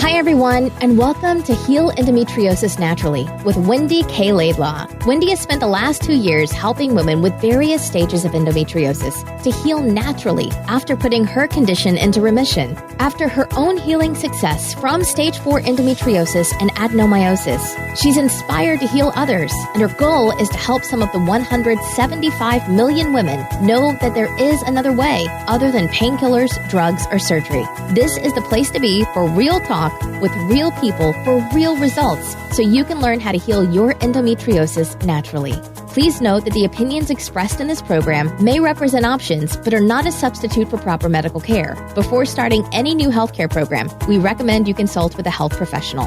Hi, everyone, and welcome to Heal Endometriosis Naturally with Wendy K. Laidlaw. Wendy has spent the last 2 years helping women with various stages of endometriosis to heal naturally after putting her condition into remission. After her own healing success from stage 4 endometriosis and adenomyosis, she's inspired to heal others, and her goal is to help some of the 175 million women know that there is another way other than painkillers, drugs, or surgery. This is the place to be for real talk with real people for real results, so you can learn how to heal your endometriosis naturally. Please note that the opinions expressed in this program may represent options, but are not a substitute for proper medical care. Before starting any new healthcare program, we recommend you consult with a health professional.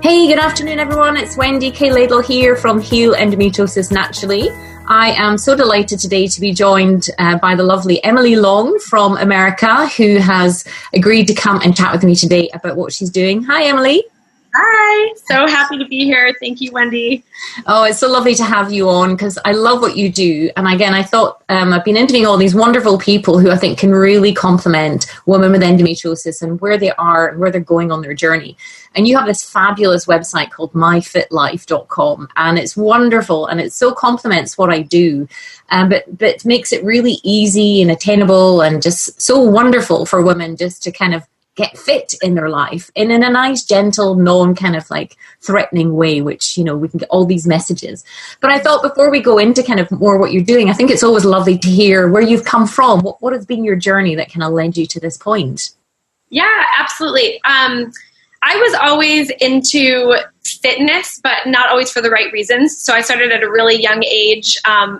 Hey, good afternoon, everyone. It's Wendy K. Laidlaw here from Heal Endometriosis Naturally. I am so delighted today to be joined by the lovely Emily Long from America, who has agreed to come and chat with me today about what she's doing. Hi, Emily. Hi. So happy to be here. Thank you, Wendy. Oh, it's so lovely to have you on because I love what you do. And again, I thought I've been interviewing all these wonderful people who I think can really complement women with endometriosis and where they are and where they're going on their journey. And you have this fabulous website called myfitlife.com, and it's wonderful and it so complements what I do, but makes it really easy and attainable and just so wonderful for women just to kind of get fit in their life and in a nice, gentle, non kind of like threatening way, which, you know, we can get all these messages. But I thought before we go into kind of more what you're doing, I think it's always lovely to hear where you've come from. What has been your journey that kind of led you to this point? Yeah, absolutely. I was always into fitness, but not always for the right reasons. So I started at a really young age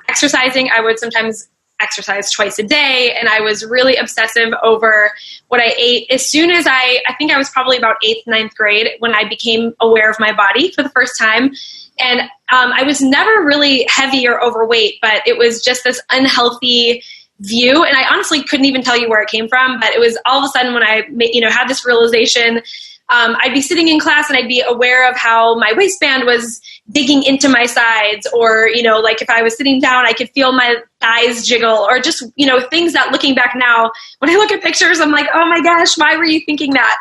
exercising. I would sometimes exercise twice a day, and I was really obsessive over what I ate. As soon as I think I was probably about 8th, 9th grade when I became aware of my body for the first time. And I was never really heavy or overweight, but it was just this unhealthy view. And I honestly couldn't even tell you where it came from, but it was all of a sudden when I had this realization. I'd be sitting in class and I'd be aware of how my waistband was digging into my sides, or, like if I was sitting down, I could feel my thighs jiggle, or just, things that looking back now, when I look at pictures, I'm like, oh my gosh, why were you thinking that?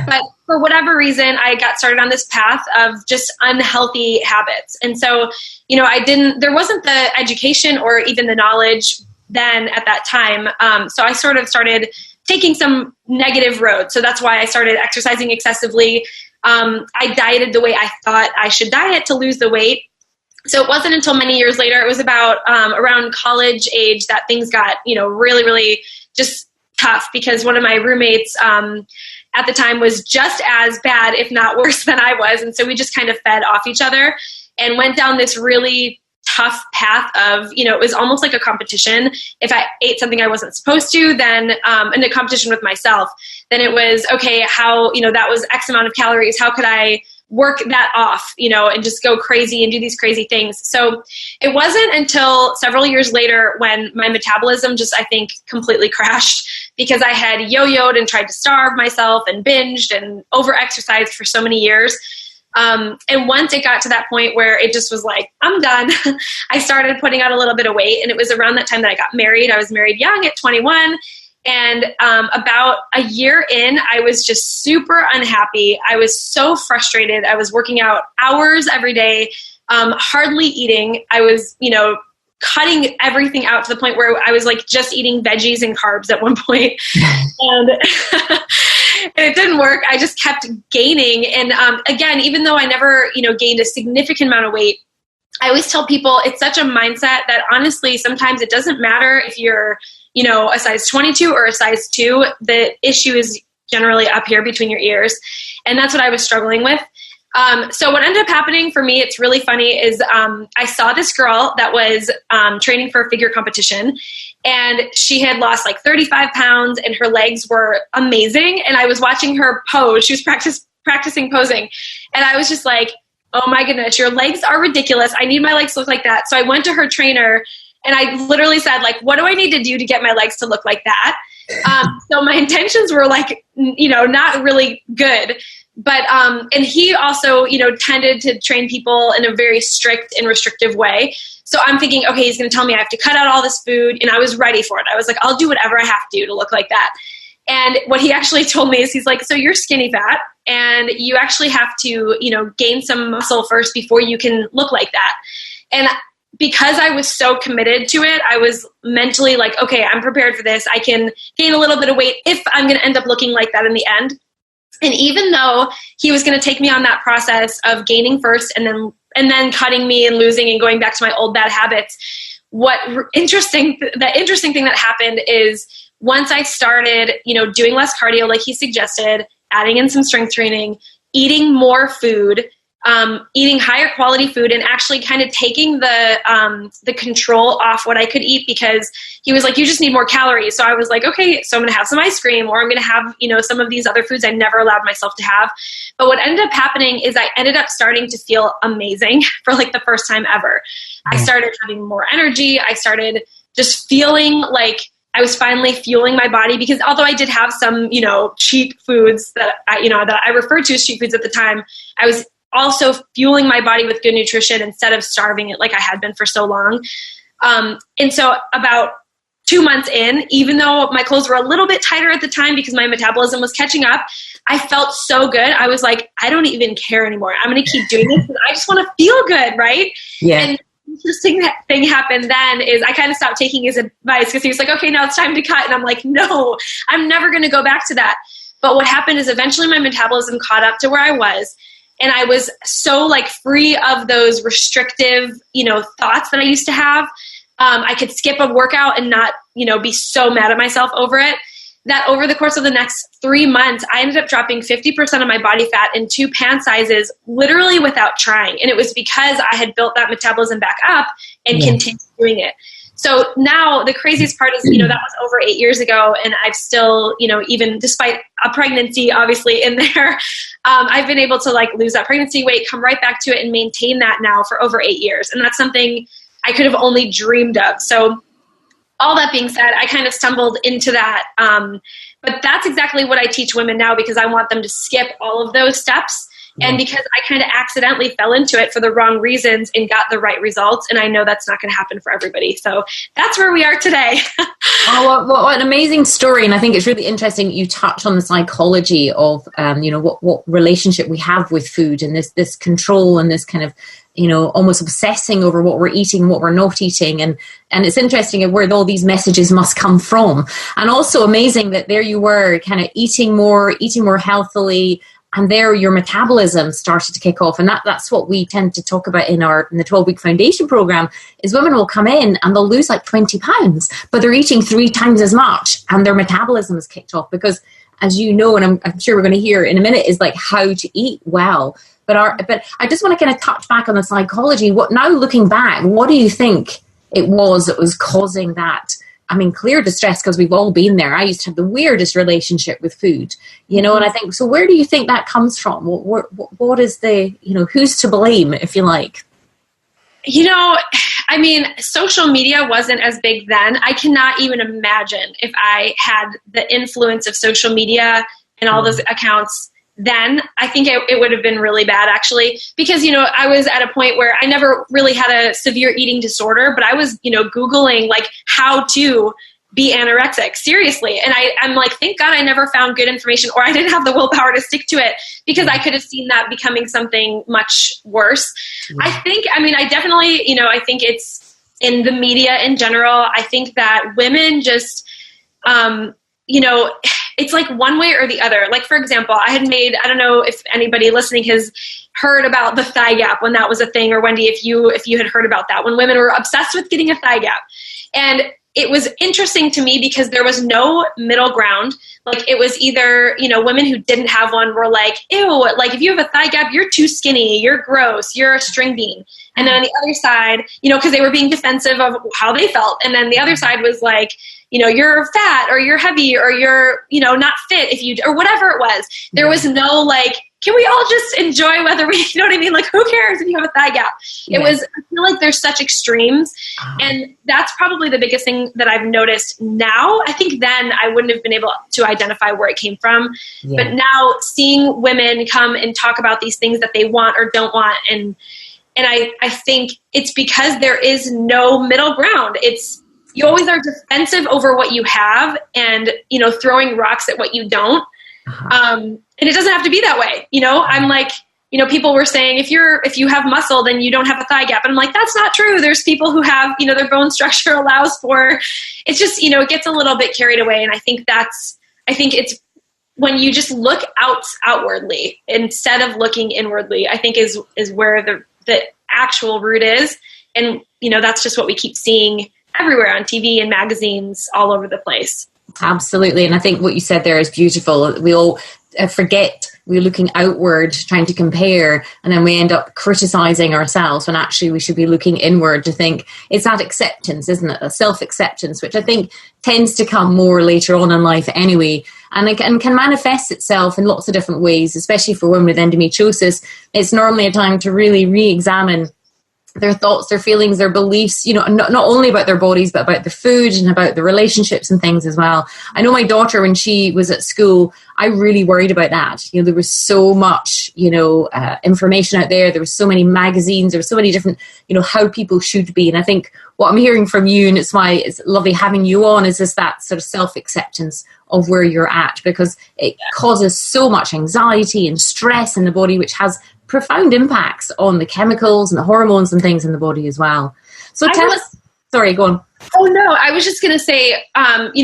But for whatever reason, I got started on this path of just unhealthy habits. And so, there wasn't the education or even the knowledge then at that time. So I sort of started taking some negative road. So that's why I started exercising excessively. I dieted the way I thought I should diet to lose the weight. So it wasn't until many years later, it was about around college age, that things got, really, really just tough, because one of my roommates at the time was just as bad, if not worse than I was. And so we just kind of fed off each other and went down this really tough path of, it was almost like a competition. If I ate something I wasn't supposed to, then in a competition with myself, then it was, okay, how, that was X amount of calories. How could I work that off, and just go crazy and do these crazy things? So it wasn't until several years later when my metabolism just, I think, completely crashed, because I had yo-yoed and tried to starve myself and binged and over-exercised for so many years. And once it got to that point where it just was like, I'm done, I started putting on a little bit of weight. And it was around that time that I got married. I was married young at 21. And about a year in, I was just super unhappy. I was so frustrated. I was working out hours every day, hardly eating. I was, cutting everything out to the point where I was like just eating veggies and carbs at one point. And and it didn't work. I just kept gaining. And again, even though I never, gained a significant amount of weight, I always tell people it's such a mindset that honestly, sometimes it doesn't matter if you're, a size 22 or a size 2. The issue is generally up here between your ears. And that's what I was struggling with. So what ended up happening for me, it's really funny, is I saw this girl that was training for a figure competition, and she had lost like 35 pounds and her legs were amazing. And I was watching her pose. She was practicing posing. And I was just like, oh my goodness, your legs are ridiculous. I need my legs to look like that. So I went to her trainer and I literally said, like, what do I need to do to get my legs to look like that? So my intentions were like, not really good. But, and he also, tended to train people in a very strict and restrictive way. So I'm thinking, okay, he's going to tell me I have to cut out all this food. And I was ready for it. I was like, I'll do whatever I have to do to look like that. And what he actually told me is he's like, so you're skinny fat and you actually have to, gain some muscle first before you can look like that. And because I was so committed to it, I was mentally like, okay, I'm prepared for this. I can gain a little bit of weight if I'm going to end up looking like that in the end. And even though he was going to take me on that process of gaining first and then cutting me and losing and going back to my old bad habits, the interesting thing that happened is once I started, doing less cardio like he suggested, adding in some strength training, eating more food, eating higher quality food, and actually kind of taking the control off what I could eat, because he was like, you just need more calories. So I was like, okay, so I'm going to have some ice cream, or I'm going to have, some of these other foods I never allowed myself to have. But what ended up happening is I ended up starting to feel amazing for like the first time ever. I started having more energy. I started just feeling like I was finally fueling my body, because although I did have some, cheat foods that I referred to as cheat foods at the time, I was also fueling my body with good nutrition instead of starving it like I had been for so long. And so about 2 months in, even though my clothes were a little bit tighter at the time because my metabolism was catching up, I felt so good. I was like, I don't even care anymore. I'm going to keep doing this because I just want to feel good, right? Yeah. And the interesting thing happened then is I kind of stopped taking his advice, because he was like, okay, now it's time to cut. And I'm like, no, I'm never going to go back to that. But what happened is eventually my metabolism caught up to where I was. And I was so like free of those restrictive, thoughts that I used to have. I could skip a workout and not, be so mad at myself over it, that over the course of the next 3 months, I ended up dropping 50% of my body fat in 2 pant sizes, literally without trying. And it was because I had built that metabolism back up and continued doing it. So now the craziest part is, that was over 8 years ago, and I've still, even despite a pregnancy obviously in there, I've been able to like lose that pregnancy weight, come right back to it, and maintain that now for over 8 years. And that's something I could have only dreamed of. So all that being said, I kind of stumbled into that. But that's exactly what I teach women now, because I want them to skip all of those steps. And because I kind of accidentally fell into it for the wrong reasons and got the right results. And I know that's not going to happen for everybody. So that's where we are today. Oh, what an amazing story. And I think it's really interesting you touch on the psychology of, what relationship we have with food, and this control and this kind of, almost obsessing over what we're eating, what we're not eating. And it's interesting where all these messages must come from. And also amazing that there you were kind of eating more healthily, and there your metabolism started to kick off. And that's what we tend to talk about in the 12-week foundation program, is women will come in and they'll lose like 20 pounds, but they're eating 3 times as much and their metabolism is kicked off. Because as you know, and I'm sure we're going to hear in a minute, is like how to eat well. But I just want to kind of touch back on the psychology. Now looking back, what do you think it was that was causing that? I mean, clear distress, because we've all been there. I used to have the weirdest relationship with food, and I think, so where do you think that comes from? What is who's to blame, if you like? I mean, social media wasn't as big then. I cannot even imagine if I had the influence of social media and all those accounts then. I think it would have been really bad, actually, because, I was at a point where I never really had a severe eating disorder, but I was, Googling like how to be anorexic, seriously. And I'm like, thank God I never found good information, or I didn't have the willpower to stick to it, because I could have seen that becoming something much worse. I definitely, I think it's in the media in general. I think that women just, it's like one way or the other. Like, for example, I don't know if anybody listening has heard about the thigh gap when that was a thing, or Wendy, if you had heard about that, when women were obsessed with getting a thigh gap. And it was interesting to me because there was no middle ground. Like, it was either, women who didn't have one were like, ew, like if you have a thigh gap, you're too skinny, you're gross, you're a string bean. And then on the other side, because they were being defensive of how they felt. And then the other side was like, you're fat, or you're heavy, or you're, not fit or whatever it was. There was no like, can we all just enjoy whether we, you know what I mean? Like, who cares if you have a thigh gap? It was, I feel like there's such extremes. And that's probably the biggest thing that I've noticed now. I think then I wouldn't have been able to identify where it came from. Yeah. But now seeing women come and talk about these things that they want or don't want, and I think it's because there is no middle ground. It's you always are defensive over what you have and, throwing rocks at what you don't. And it doesn't have to be that way. I'm like, people were saying, if you have muscle, then you don't have a thigh gap. And I'm like, that's not true. There's people who have, their bone structure allows for, it's just, it gets a little bit carried away. And I think it's when you just look outwardly instead of looking inwardly, I think is where the actual root is. And, that's just what we keep seeing everywhere on TV and magazines all over the place. Absolutely. And I think what you said there is beautiful. We all forget we're looking outward, trying to compare, and then we end up criticizing ourselves when actually we should be looking inward to think it's that acceptance, isn't it? A self-acceptance, which I think tends to come more later on in life anyway, and can manifest itself in lots of different ways, especially for women with endometriosis. It's normally a time to really re-examine their thoughts, their feelings, their beliefs, not only about their bodies, but about the food and about the relationships and things as well. I know my daughter, when she was at school, I really worried about that. There was so much, information out there. There were so many magazines. There were so many different, how people should be. And I think what I'm hearing from you, and it's why it's lovely having you on, is just that sort of self-acceptance of where you're at, because it causes so much anxiety and stress in the body, which has profound impacts on the chemicals and the hormones and things in the body as well. So tell us, sorry, go on. Oh no, I was just going to say,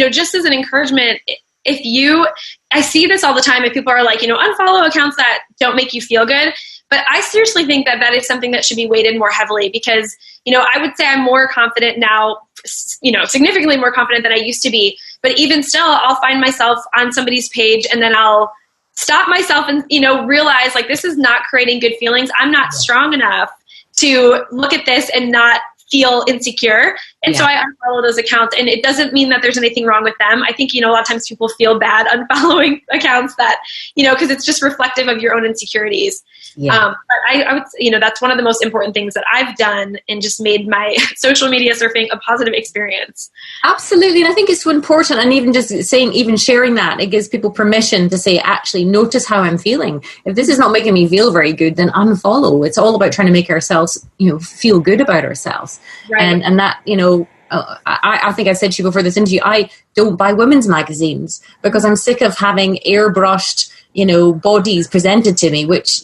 just as an encouragement, I see this all the time, if people are like, unfollow accounts that don't make you feel good. But I seriously think that is something that should be weighted more heavily, because, I would say I'm more confident now, significantly more confident than I used to be. But even still, I'll find myself on somebody's page and then I'll stop myself and, realize like, this is not creating good feelings. I'm not strong enough to look at this and not feel insecure. And so I unfollow those accounts, and it doesn't mean that there's anything wrong with them. I think, a lot of times people feel bad unfollowing accounts that, because it's just reflective of your own insecurities. Yeah. But I would, that's one of the most important things that I've done, and just made my social media surfing a positive experience. Absolutely. And I think it's so important. And even just sharing that, it gives people permission to say, actually notice how I'm feeling. If this is not making me feel very good, then unfollow. It's all about trying to make ourselves, feel good about ourselves. Right. And that, I think I said to you before this interview, I don't buy women's magazines because I'm sick of having airbrushed, bodies presented to me, which,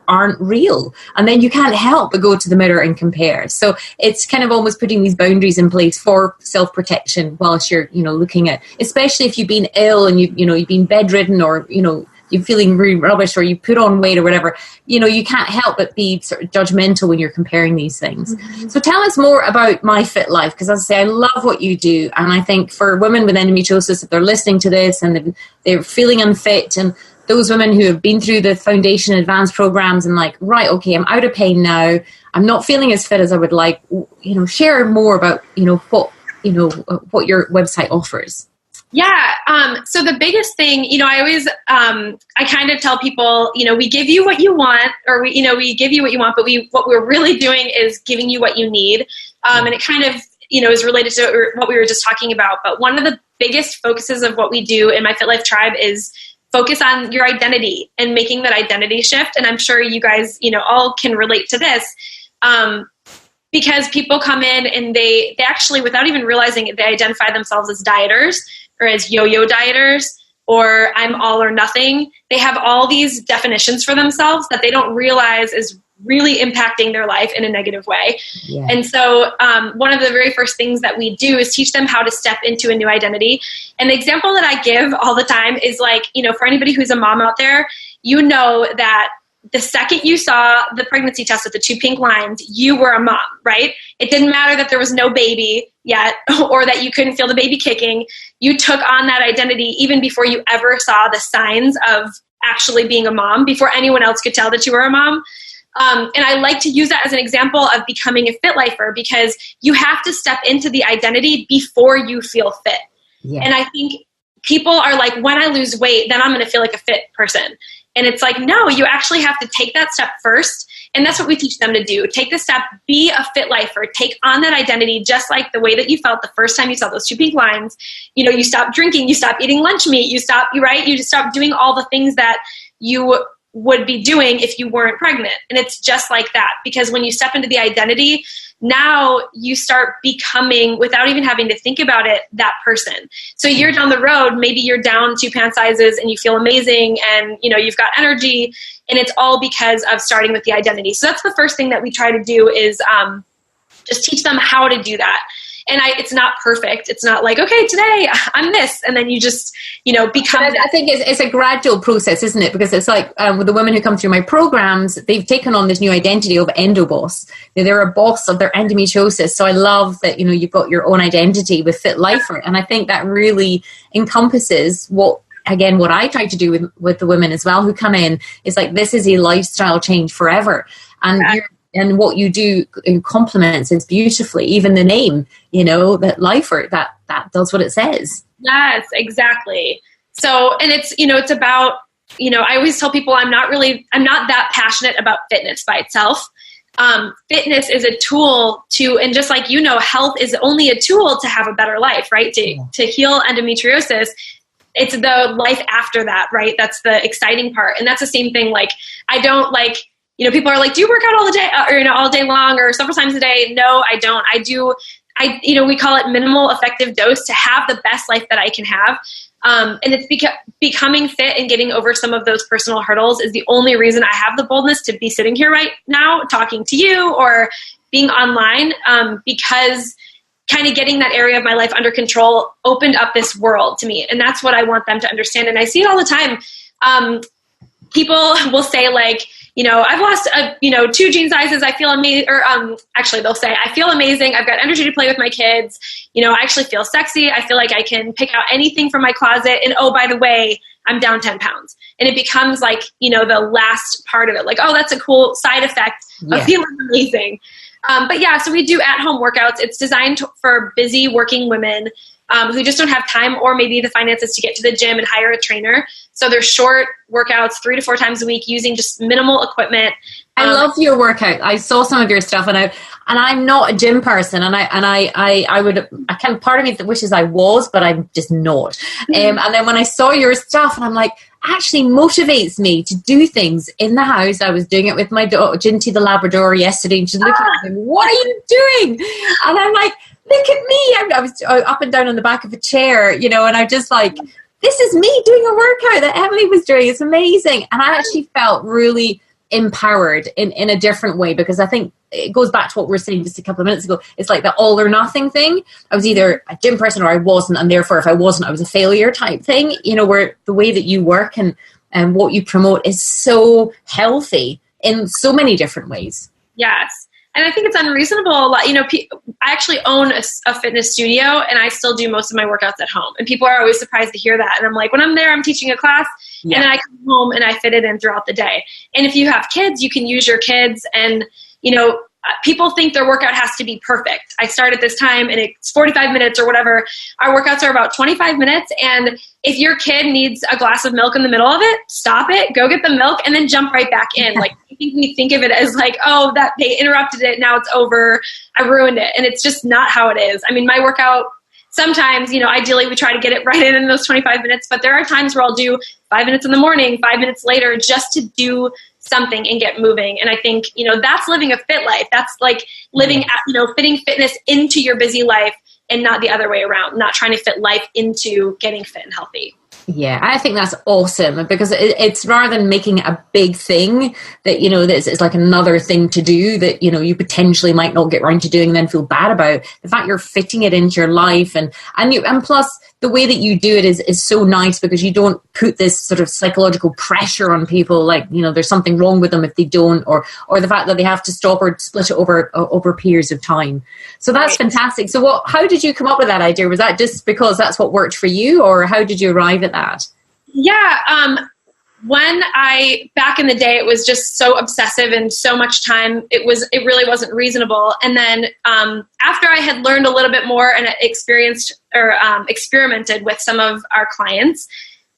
aren't real. And then you can't help but go to the mirror and compare. So it's kind of almost putting these boundaries in place for self-protection whilst you're, looking at, especially if you've been ill and you've been bedridden, or, you're feeling really rubbish, or you put on weight or whatever, you can't help but be sort of judgmental when you're comparing these things. Mm-hmm. So tell us more about My Fit Life, because as I say, I love what you do. And I think for women with endometriosis, if they're listening to this and they're feeling unfit, and those women who have been through the foundation advanced programs and like, right, okay, I'm out of pain now, I'm not feeling as fit as I would like, share more about, what your website offers. Yeah. So the biggest thing, I always, I kind of tell people, we give you what you want, or we give you what you want, but what we're really doing is giving you what you need. And it kind of, is related to what we were just talking about. But one of the biggest focuses of what we do in My Fit Life Tribe is focus on your identity and making that identity shift. And I'm sure you guys, all can relate to this. Because people come in and they actually, without even realizing it, they identify themselves as dieters, or as yo-yo dieters, or I'm all or nothing. They have all these definitions for themselves that they don't realize is really impacting their life in a negative way. Yeah. And so one of the very first things that we do is teach them how to step into a new identity. And the example that I give all the time is like, for anybody who's a mom out there, that the second you saw the pregnancy test with the 2 pink lines, you were a mom, right? It didn't matter that there was no baby yet, or that you couldn't feel the baby kicking. You took on that identity even before you ever saw the signs of actually being a mom, before anyone else could tell that you were a mom. And I like to use that as an example of becoming a fit lifer, because you have to step into the identity before you feel fit. Yeah. And I think people are like, when I lose weight, then I'm going to feel like a fit person. And it's like, no, you actually have to take that step first. And that's what we teach them to do. Take the step, be a fit lifer, take on that identity, just like the way that you felt the first time you saw those 2 pink lines. You stop drinking, you stop eating lunch meat, you just stop doing all the things that you would be doing if you weren't pregnant. And it's just like that, because when you step into the identity, now you start becoming, without even having to think about it, that person. So you're down the road, maybe you're down 2 pant sizes and you feel amazing and, you know, you've got energy, and it's all because of starting with the identity. So that's the first thing that we try to do is just teach them how to do that. And it's not perfect. It's not like, okay, today I'm this. And then you just, you know, become. I think it's a gradual process, isn't it? Because it's like with the women who come through my programs, they've taken on this new identity of endoboss. They're a boss of their endometriosis. So I love that, you know, you've got your own identity with Fit Lifer. And I think that really encompasses what I try to do with the women as well who come in. Is like, this is a lifestyle change forever. And what you do complements it beautifully. Even the name, you know, that Lifer, that does what it says. Yes, exactly. So, and it's, you know, it's about, you know, I always tell people I'm not that passionate about fitness by itself. Fitness is a tool to, and just like, you know, health is only a tool to have a better life, right? To heal endometriosis. It's the life after that, right? That's the exciting part. And that's the same thing. Like, I don't like, you know, people are like, do you work out all the day or, you know, all day long or several times a day? No, I don't. You know, we call it minimal effective dose to have the best life that I can have. And it's becoming fit and getting over some of those personal hurdles is the only reason I have the boldness to be sitting here right now talking to you or being online, because kind of getting that area of my life under control opened up this world to me. And that's what I want them to understand. And I see it all the time. People will say like, you know, I've lost, 2 jean sizes. I feel amazing. Or actually, they'll say, I feel amazing. I've got energy to play with my kids. You know, I actually feel sexy. I feel like I can pick out anything from my closet. And oh, by the way, I'm down 10 pounds. And it becomes like, you know, the last part of it. Like, oh, that's a cool side effect of feeling amazing. But yeah, so we do at-home workouts. It's designed for busy working women who just don't have time or maybe the finances to get to the gym and hire a trainer. So they're short workouts 3 to 4 times a week using just minimal equipment. I love your workout. I saw some of your stuff, and I'm not a gym person, and part of me that wishes I was, but I'm just not. And then when I saw your stuff, and I'm like, actually motivates me to do things in the house. I was doing it with my dog, Ginty the Labrador, yesterday, and she's looking at me, what are you doing? And I'm like, look at me. I was up and down on the back of a chair, you know, and I'm just like, this is me doing a workout that Emily was doing. It's amazing. And I actually felt really empowered in a different way, because I think it goes back to what we were saying just a couple of minutes ago. It's like the all or nothing thing. I was either a gym person or I wasn't, and therefore if I wasn't, I was a failure type thing, you know, where the way that you work and what you promote is so healthy in so many different ways. Yes. And I think it's unreasonable. You know, I actually own a fitness studio, and I still do most of my workouts at home. And people are always surprised to hear that. And I'm like, when I'm there, I'm teaching a class, and then I come home and I fit it in throughout the day. And if you have kids, you can use your kids. And, you know, people think their workout has to be perfect. I start at this time, and it's 45 minutes or whatever. Our workouts are about 25 minutes. And if your kid needs a glass of milk in the middle of it, stop it, go get the milk, and then jump right back in. Like, I think we think of it as like, oh, that they interrupted it, now it's over, I ruined it. And it's just not how it is. I mean, my workout, sometimes, you know, ideally we try to get it right in those 25 minutes, but there are times where I'll do 5 minutes in the morning, 5 minutes later, just to do something and get moving. And I think, you know, that's living a fit life. That's like living, you know, fitting fitness into your busy life and not the other way around, not trying to fit life into getting fit and healthy. Yeah, I think that's awesome, because it's rather than making a big thing that, you know, that it's like another thing to do that, you know, you potentially might not get around to doing and then feel bad about. The fact you're fitting it into your life and plus the way that you do it is so nice, because you don't put this sort of psychological pressure on people, like, you know, there's something wrong with them if they don't, or the fact that they have to stop or split it over periods of time. So that's fantastic. So how did you come up with that idea? Was that just because that's what worked for you, or how did you arrive at that? Yeah. Back in the day, it was just so obsessive and so much time. It really wasn't reasonable. And then after I had learned a little bit more and experienced or experimented with some of our clients,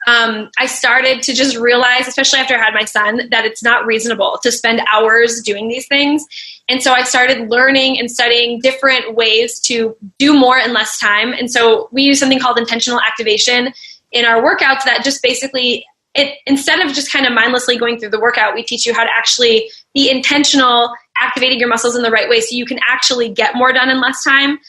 I started to just realize, especially after I had my son, that it's not reasonable to spend hours doing these things. And so I started learning and studying different ways to do more in less time. And so we use something called intentional activation in our workouts that just basically instead of just kind of mindlessly going through the workout, we teach you how to actually be intentional, activating your muscles in the right way so you can actually get more done in less time.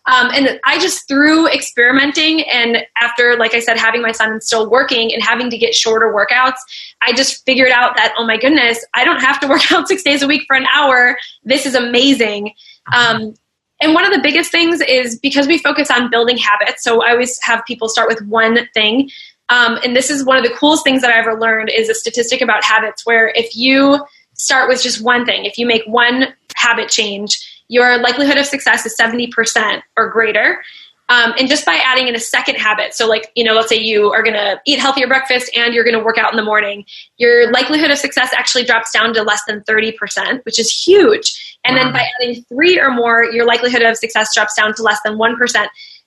And I just, through experimenting and after, like I said, having my son and still working and having to get shorter workouts, I just figured out that, oh my goodness, I don't have to work out 6 days a week for an hour. This is amazing. And one of the biggest things is because we focus on building habits. So I always have people start with one thing. And this is one of the coolest things that I ever learned is a statistic about habits where if you start with just one thing, if you make one habit change, your likelihood of success is 70% or greater. And just by adding in a second habit, so like, let's say you are going to eat healthier breakfast and you're going to work out in the morning, your likelihood of success actually drops down to less than 30%, which is huge. And then by adding 3 or more, your likelihood of success drops down to less than 1%.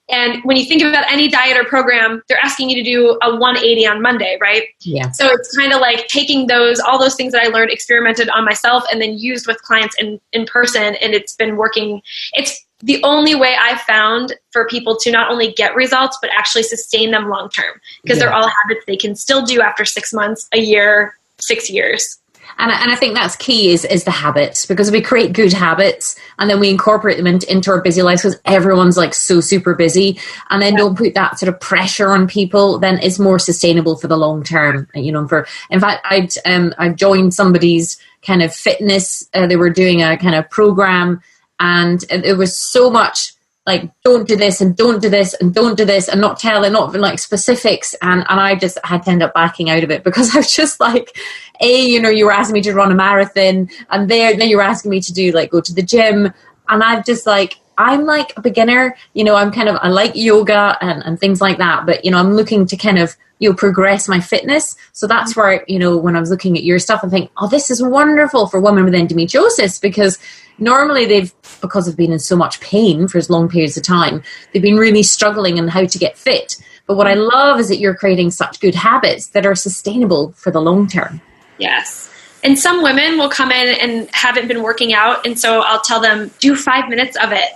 And when you think about any diet or program, they're asking you to do a 180 on Monday, right? Yeah. So it's kind of like taking all those things that I learned, experimented on myself, and then used with clients in person. And it's been working. It's the only way I've found for people to not only get results, but actually sustain them long term, because they're all habits they can still do after 6 months, a year, 6 years. And I think that's key is the habits, because we create good habits and then we incorporate them into our busy lives, because everyone's like so super busy, and then don't put that sort of pressure on people, then it's more sustainable for the long term. In fact, I've joined somebody's kind of fitness. They were doing a kind of program, and it was so much like, don't do this and don't do this and don't do this, and not like specifics. And I just had to end up backing out of it, because I was just like, you were asking me to run a marathon, and then you were asking me to do like, go to the gym. And I've just like, I'm like a beginner, I like yoga and things like that. But, I'm looking to kind of, progress my fitness. So that's where, when I was looking at your stuff, I think, oh, this is wonderful for women with endometriosis, because normally because they've been in so much pain for long periods of time, they've been really struggling in how to get fit. But what I love is that you're creating such good habits that are sustainable for the long term. Yes. And some women will come in and haven't been working out. And so I'll tell them, do 5 minutes of it.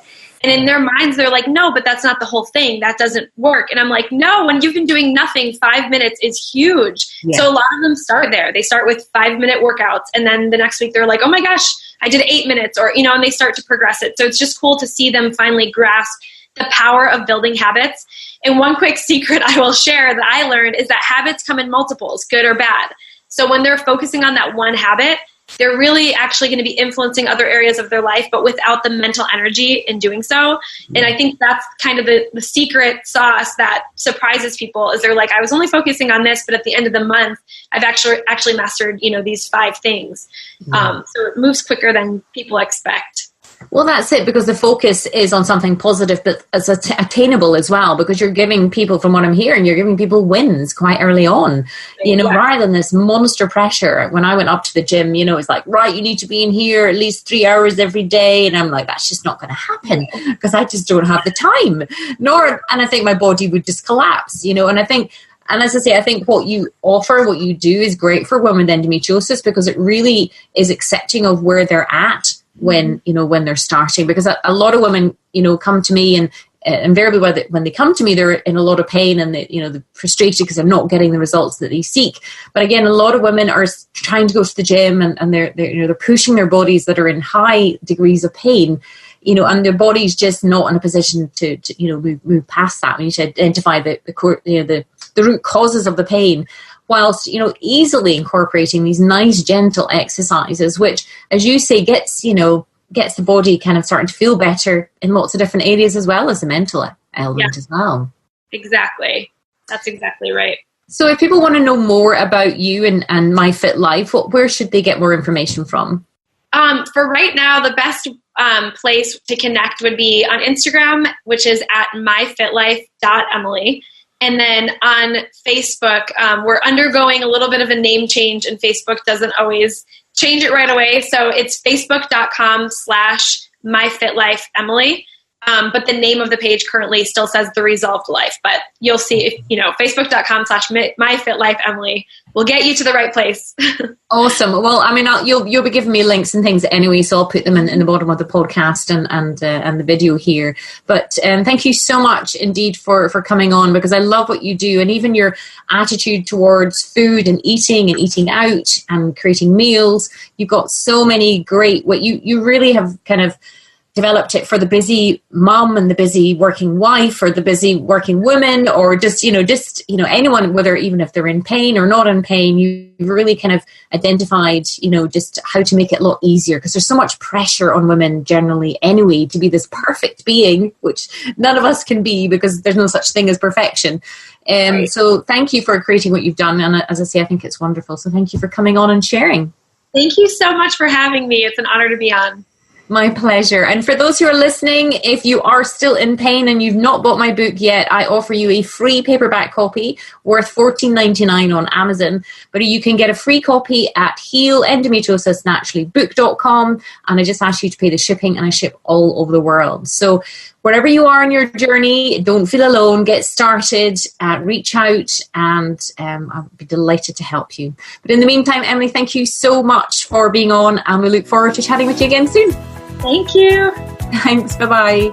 And in their minds, they're like, no, but that's not the whole thing. That doesn't work. And I'm like, no, when you've been doing nothing, 5 minutes is huge. Yeah. So a lot of them start there. They start with 5-minute workouts. And then the next week they're like, oh my gosh, I did 8 minutes, or, and they start to progress it. So it's just cool to see them finally grasp the power of building habits. And one quick secret I will share that I learned is that habits come in multiples, good or bad. So when they're focusing on that one habit, they're really actually going to be influencing other areas of their life, but without the mental energy in doing so. And I think that's kind of the secret sauce that surprises people, is they're like, I was only focusing on this, but at the end of the month, I've actually mastered, these 5 things. So it moves quicker than people expect. Well, that's it, because the focus is on something positive, but it's attainable as well, because you're giving people, from what I'm hearing, you're giving people wins quite early on, rather than this monster pressure. When I went up to the gym, it's like, right, you need to be in here at least 3 hours every day. And I'm like, that's just not going to happen, because I just don't have the time. And I think my body would just collapse, and I think, and as I say, I think what you offer, what you do is great for women with endometriosis, because it really is accepting of where they're at when they're starting. Because a lot of women, come to me, and invariably when they come to me, they're in a lot of pain, and they're frustrated because they're not getting the results that they seek. But again, a lot of women are trying to go to the gym, and they're pushing their bodies that are in high degrees of pain, and their body's just not in a position to move past that. We need to identify the root causes of the pain, whilst, easily incorporating these nice, gentle exercises, which, as you say, gets the body kind of starting to feel better in lots of different areas, as well as the mental element as well. Exactly. That's exactly right. So if people want to know more about you and My Fit Life, where should they get more information from? For right now, the best place to connect would be on Instagram, which is at myfitlife.emily. And then on Facebook, we're undergoing a little bit of a name change, and Facebook doesn't always change it right away. So it's facebook.com/myfitlifeemily. But the name of the page currently still says The Resolved Life. But you'll see, facebook.com/MyFitLifeEmily will get you to the right place. Awesome. Well, I mean, you'll be giving me links and things anyway, so I'll put them in the bottom of the podcast and the video here. But thank you so much indeed for coming on, because I love what you do, and even your attitude towards food and eating out and creating meals. You've got so many great, you really have kind of developed it for the busy mom and the busy working wife, or the busy working woman, or just anyone, whether even if they're in pain or not in pain. You've really kind of identified, just how to make it a lot easier, because there's so much pressure on women generally anyway to be this perfect being, which none of us can be, because there's no such thing as perfection. Right. So thank you for creating what you've done. And as I say, I think it's wonderful. So thank you for coming on and sharing. Thank you so much for having me. It's an honor to be on. My pleasure. And for those who are listening, if you are still in pain and you've not bought my book yet, I offer you a free paperback copy worth $14.99 on Amazon. But you can get a free copy at healendometriosisnaturallybook.com. And I just ask you to pay the shipping, and I ship all over the world. So wherever you are on your journey, don't feel alone. Get started, reach out, and I'll be delighted to help you. But in the meantime, Emily, thank you so much for being on, and we look forward to chatting with you again soon. Thank you. Thanks. Bye-bye.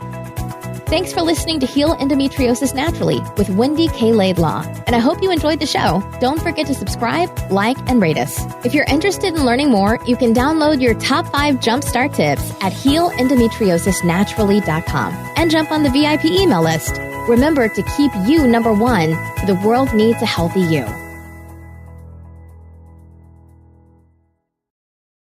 Thanks for listening to Heal Endometriosis Naturally with Wendy K. Laidlaw. And I hope you enjoyed the show. Don't forget to subscribe, like, and rate us. If you're interested in learning more, you can download your top 5 jumpstart tips at healendometriosisnaturally.com and jump on the VIP email list. Remember to keep you number one. The world needs a healthy you.